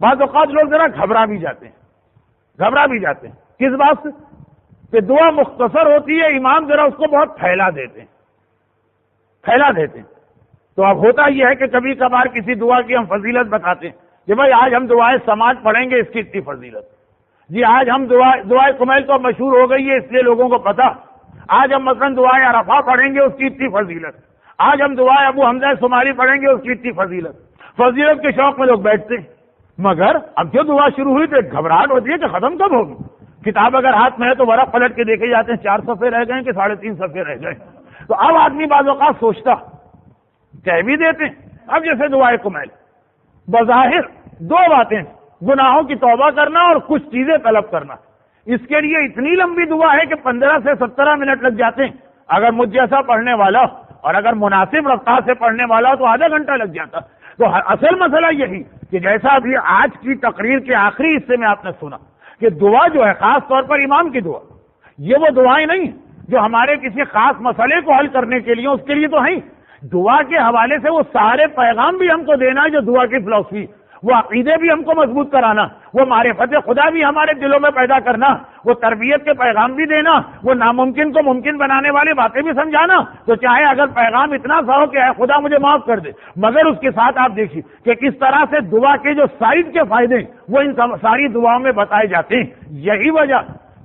بعض اوقات لوگ ذرا گھبرا بھی جاتے ہیں کس بات سے کہ دعا مختصر ہوتی ہے، امام ذرا اس کو بہت پھیلا دیتے ہیں. تو اب ہوتا یہ ہے کہ کبھی کبھار کسی دعا کی ہم فضیلت بتاتے ہیں کہ بھائی آج ہم دعائے سماعت پڑھیں گے، اس کی اتنی فضیلت. جی آج ہم دعائے کمیل تو مشہور ہو گئی ہے اس لیے لوگوں کو پتا. آج ہم مثلا دعائے عرفہ پڑھیں گے، اس کی اتنی فضیلت. آج ہم دعائے ابو حمزہ صومالی پڑھیں گے، اس کی اتنی فضیلت کے شوق میں لوگ بیٹھتے ہیں. مگر اب جو دعا شروع ہوئی تو ایک گھبراہٹ ہوتی ہے کہ ختم کب ہوگی. کتاب اگر ہاتھ میں ہے تو ورق پلٹ کے دیکھے جاتے ہیں 4 صفحے رہ گئے کہ 3.5 صفحے رہ گئے. تو اب آدمی بعض اوقات سوچتا، کہہ بھی دیتے ہیں. اب جیسے دعائے کمیل بظاہر 2 باتیں، گناہوں کی توبہ کرنا اور کچھ چیزیں طلب کرنا. اس کے لیے اتنی لمبی دعا ہے کہ 15 سے 17 منٹ لگ جاتے ہیں. اگر مجھ جیسا پڑھنے والا اور اگر مناسب رفتار سے پڑھنے والا تو آدھا گھنٹہ لگ جاتا. تو اصل مسئلہ یہی کہ جیسا ابھی آج کی تقریر کے آخری حصے میں آپ نے سنا کہ دعا جو ہے خاص طور پر امام کی دعا، یہ وہ دعائیں نہیں جو ہمارے کسی خاص مسئلے کو حل کرنے کے لیے، اس کے لیے تو ہیں. دعا کے حوالے سے وہ سارے پیغام بھی ہم کو دینا ہے جو دعا کی فلسفی، وہ عقیدے بھی ہم کو مضبوط کرانا، وہ معرفت خدا بھی ہمارے دلوں میں پیدا کرنا، وہ تربیت کے پیغام بھی دینا، وہ ناممکن کو ممکن بنانے والی باتیں بھی سمجھانا. تو چاہے اگر پیغام اتنا سا ہو کہ اے خدا مجھے معاف کر دے، مگر اس کے ساتھ آپ دیکھیے کہ کس طرح سے دعا کے جو سائڈ کے فائدے وہ ان ساری دعاؤں میں بتائے جاتے ہیں.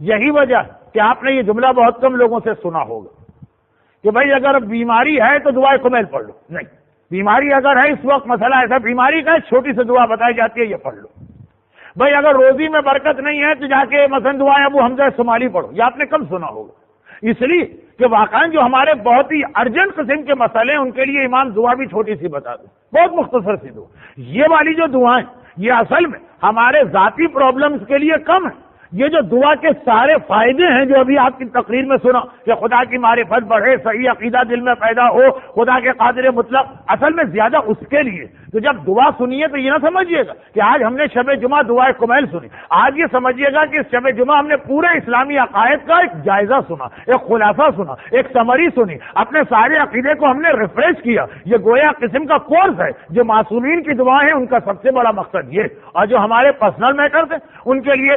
یہی وجہ کہ آپ نے یہ جملہ بہت کم لوگوں سے سنا ہوگا کہ بھائی اگر بیماری ہے تو دعائے کمیل پڑھ لو. نہیں، بیماری اگر ہے اس وقت مسئلہ ایسا بیماری کا ہے، چھوٹی سی دعا بتائی جاتی ہے، یہ پڑھ لو. بھائی اگر روزی میں برکت نہیں ہے تو جا کے مثلا دعائے ابو حمزہ صومالی پڑھو. یہ آپ نے کم سنا ہوگا، اس لیے کہ واقعا جو ہمارے بہت ہی ارجنٹ قسم کے مسئلے ہیں ان کے لیے امام دعا بھی چھوٹی سی بتا دیں، بہت مختصر سی دعا. یہ والی جو دعائیں یہ اصل میں ہمارے ذاتی پرابلمز کے لیے کم ہے. یہ جو دعا کے سارے فائدے ہیں جو ابھی آپ کی تقریر میں سنا کہ خدا کی معرفت بڑھے، صحیح عقیدہ دل میں پیدا ہو، خدا کے قادر مطلق، اصل میں زیادہ اس کے لیے. تو جب دعا سنیے تو یہ نہ سمجھیے گا کہ آج ہم نے شب جمعہ دعائے کمیل سنی. آج یہ سمجھیے گا کہ اس شب جمعہ ہم نے پورے اسلامی عقائد کا ایک جائزہ سنا، ایک خلاصہ سنا، ایک سمری سنی، اپنے سارے عقیدے کو ہم نے ریفریش کیا. یہ گویا قسم کا کورس ہے. جو معصومین کی دعائیں ہیں ان کا سب سے بڑا مقصد یہ، اور جو ہمارے پرسنل میٹرز ہیں ان کے لیے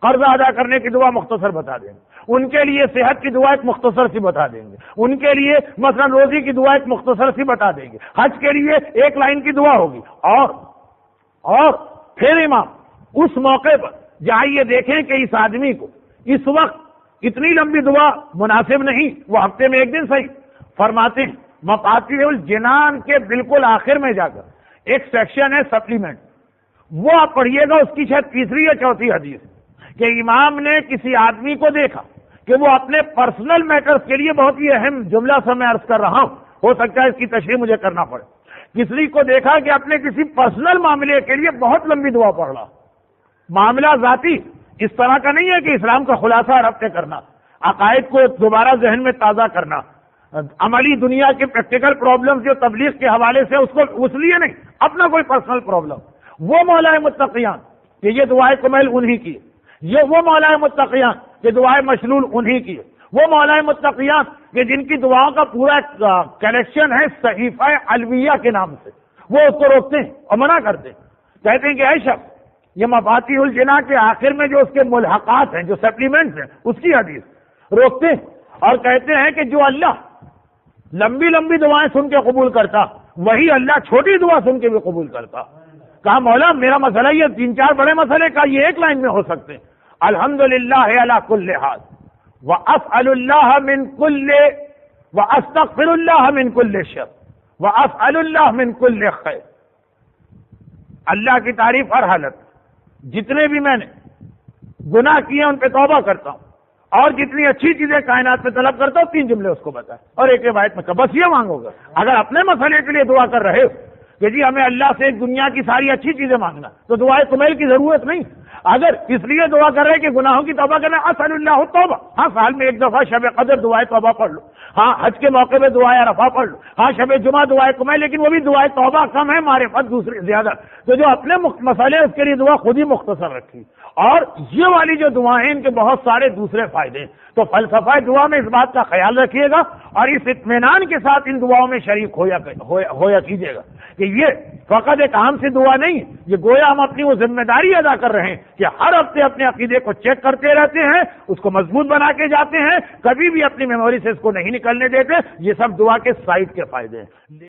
قرض ادا کرنے کی دعا مختصر بتا دیں گے، ان کے لیے صحت کی دعا ایک مختصر سی بتا دیں گے، ان کے لیے مثلا روزی کی دعا ایک مختصر سی بتا دیں گے، حج کے لیے 1 لائن کی دعا ہوگی. اور پھر امام اس موقع پر جہاں یہ دیکھیں کہ اس آدمی کو اس وقت اتنی لمبی دعا مناسب نہیں، وہ ہفتے میں 1 دن صحیح فرماتے ہیں. مفاتیح الجنان کے بالکل آخر میں جا کر ایک سیکشن ہے سپلیمنٹ، وہ آپ پڑھیے گا. اس کی شاید 3 یا 4 حدیث کہ امام نے کسی آدمی کو دیکھا کہ وہ اپنے پرسنل میٹرز کے لیے بہت ہی اہم جملہ سے میں عرض کر رہا ہوں، ہو سکتا ہے اس کی تشریح مجھے کرنا پڑے. کسی کو دیکھا کہ اپنے کسی پرسنل معاملے کے لیے بہت لمبی دعا پڑھ رہا. معاملہ ذاتی اس طرح کا نہیں ہے کہ اسلام کا خلاصہ ربط کرنا، عقائد کو دوبارہ ذہن میں تازہ کرنا، عملی دنیا کے پریکٹیکل پرابلم جو تبلیغ کے حوالے سے اس لیے نہیں، اپنا کوئی پرسنل پرابلم. وہ مولا متقیان کہ یہ دعائے کمیل انہی کی، یہ وہ مولا متقیان کہ دعائے مشلول انہی کی، وہ مولا متقیان کہ جن کی دعاؤں کا پورا کلیکشن ہے صحیفہ الویہ کے نام سے. وہ اس کو روکتے ہیں اور منع کرتے ہیں، کہتے ہیں کہ اے شخص یہ مفاتیح الجناح کے آخر میں جو اس کے ملحقات ہیں، جو سپلیمنٹس ہیں، اس کی حدیث روکتے ہیں اور کہتے ہیں کہ جو اللہ لمبی لمبی دعائیں سن کے قبول کرتا وہی اللہ چھوٹی دعا سن کے بھی قبول کرتا. کہا مولا میرا مسئلہ یہ 3-4 بڑے مسئلے کا یہ 1 لائن میں ہو سکتے ہیں. الحمدللہ علی کل حال واسأل اللہ من کل واستغفر اللہ من کل شر واسأل اللہ من کل خیر. اللہ کی تعریف ہر حالت، جتنے بھی میں نے گناہ کیے ان پہ توبہ کرتا ہوں اور جتنی اچھی چیزیں کائنات میں طلب کرتا ہوں. 3 جملے اس کو بتائے اور ایک روایت میں بس یہ مانگو گا. اگر اپنے مسئلے کے لیے دعا کر رہے ہو کہ جی ہمیں اللہ سے ایک دنیا کی ساری اچھی چیزیں مانگنا تو دعائے کمیل کی ضرورت نہیں. اگر اس لیے دعا کر رہے کہ گناہوں کی توبہ کرنا، اسأل اللہ توبہ، ہاں سال میں 1 دفعہ شب قدر دعائے توبہ پڑھ لو، ہاں حج کے موقع پہ دعائے عرفہ پڑھ لو، ہاں شب جمعہ دعائے کمیل، لیکن وہ بھی دعائے توبہ کم ہے، معرفت دوسری زیادہ. تو جو اپنے مسئلے اس کے لیے دعا خود ہی مختصر رکھی. اور یہ والی جو دعائیں ان کے بہت سارے دوسرے فائدے ہیں. تو فلسفہ دعا میں اس بات کا خیال رکھیے گا اور اس اطمینان کے ساتھ ان دعاؤں میں شریک ہویا کیجیے گا کہ یہ فقط ایک عام سی دعا نہیں، یہ گویا ہم اپنی وہ ذمہ داری ادا کر رہے ہیں کہ ہر ہفتے اپنے عقیدے کو چیک کرتے رہتے ہیں، اس کو مضبوط بنا کے جاتے ہیں، کبھی بھی اپنی میموری سے اس کو نہیں نکلنے دیتے۔ یہ سب دعا کے سائڈ کے فائدے ہیں۔